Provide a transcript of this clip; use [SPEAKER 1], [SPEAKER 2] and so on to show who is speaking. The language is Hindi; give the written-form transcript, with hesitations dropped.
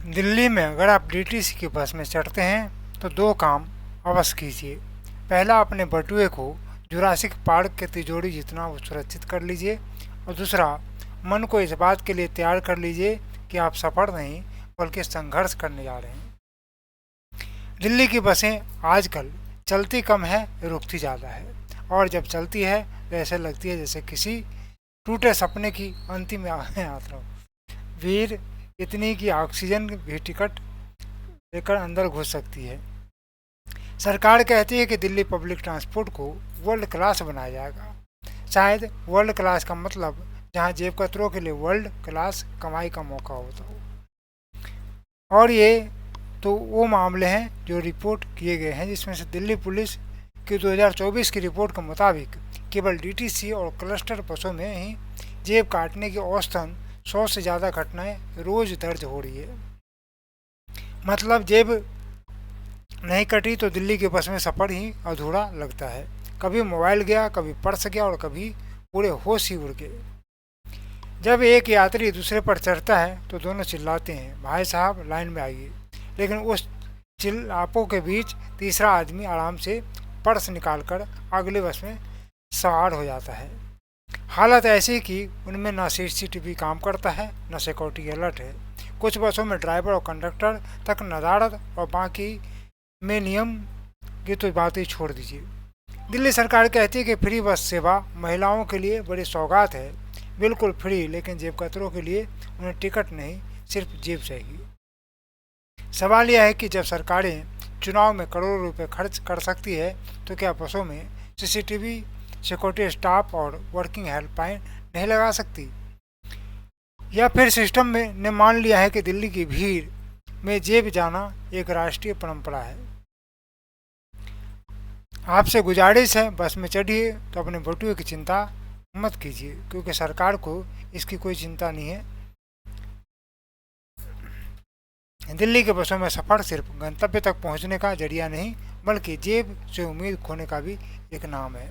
[SPEAKER 1] दिल्ली में अगर आप डीटीसी की बस में चढ़ते हैं तो दो काम अवश्य कीजिए। पहला, अपने बटुए को जुरासिक पार्क के तिजोरी जितना वो सुरक्षित कर लीजिए, और दूसरा, मन को इस बात के लिए तैयार कर लीजिए कि आप सफ़र नहीं बल्कि संघर्ष करने जा रहे हैं। दिल्ली की बसें आजकल चलती कम है, रुकती ज़्यादा है, और जब चलती है तो ऐसे लगती है जैसे किसी टूटे सपने की अंतिम यात्रा हो। भीड़ इतनी कि ऑक्सीजन भी टिकट लेकर अंदर घुस सकती है। सरकार कहती है कि दिल्ली पब्लिक ट्रांसपोर्ट को वर्ल्ड क्लास बनाया जाएगा। शायद वर्ल्ड क्लास का मतलब जहां जेब कतरों के लिए वर्ल्ड क्लास कमाई का मौका होता हो। और ये तो वो मामले हैं जो रिपोर्ट किए गए हैं, जिसमें से दिल्ली पुलिस की 2024 की रिपोर्ट के मुताबिक केवल डीटीसी और क्लस्टर बसों में ही जेब काटने की औसतन 100 से ज़्यादा घटनाएं रोज दर्ज हो रही है। मतलब जेब नहीं कटी तो दिल्ली की बस में सफ़र ही अधूरा लगता है। कभी मोबाइल गया, कभी पर्स गया, और कभी पूरे होश ही उड़ गए। जब एक यात्री दूसरे पर चढ़ता है तो दोनों चिल्लाते हैं, भाई साहब लाइन में आइए। लेकिन उस चिल्लापों के बीच तीसरा आदमी आराम से पर्स निकालकर अगले बस में सवार हो जाता है। हालत ऐसी कि उनमें न सीसीटीवी काम करता है, न सिक्योरिटी अलर्ट है। कुछ बसों में ड्राइवर और कंडक्टर तक नदारद, और बाकी में नियम की तो बात ही छोड़ दीजिए। दिल्ली सरकार कहती है कि फ्री बस सेवा महिलाओं के लिए बड़ी सौगात है। बिल्कुल फ्री, लेकिन जेब कतरों के लिए उन्हें टिकट नहीं, सिर्फ जेब चाहिए। सवाल यह है कि जब सरकारें चुनाव में करोड़ों रुपए खर्च कर सकती है तो क्या बसों में सीसीटीवी, सिक्योरिटी स्टाफ और वर्किंग हेल्पलाइन नहीं लगा सकती? या फिर सिस्टम में ने मान लिया है कि दिल्ली की भीड़ में जेब जाना एक राष्ट्रीय परंपरा है? आपसे गुजारिश है, बस में चढ़िए तो अपने बटुए की चिंता मत कीजिए, क्योंकि सरकार को इसकी कोई चिंता नहीं है। दिल्ली के बसों में सफ़र सिर्फ गंतव्य तक पहुंचने का जरिया नहीं, बल्कि जेब से उम्मीद खोने का भी एक नाम है।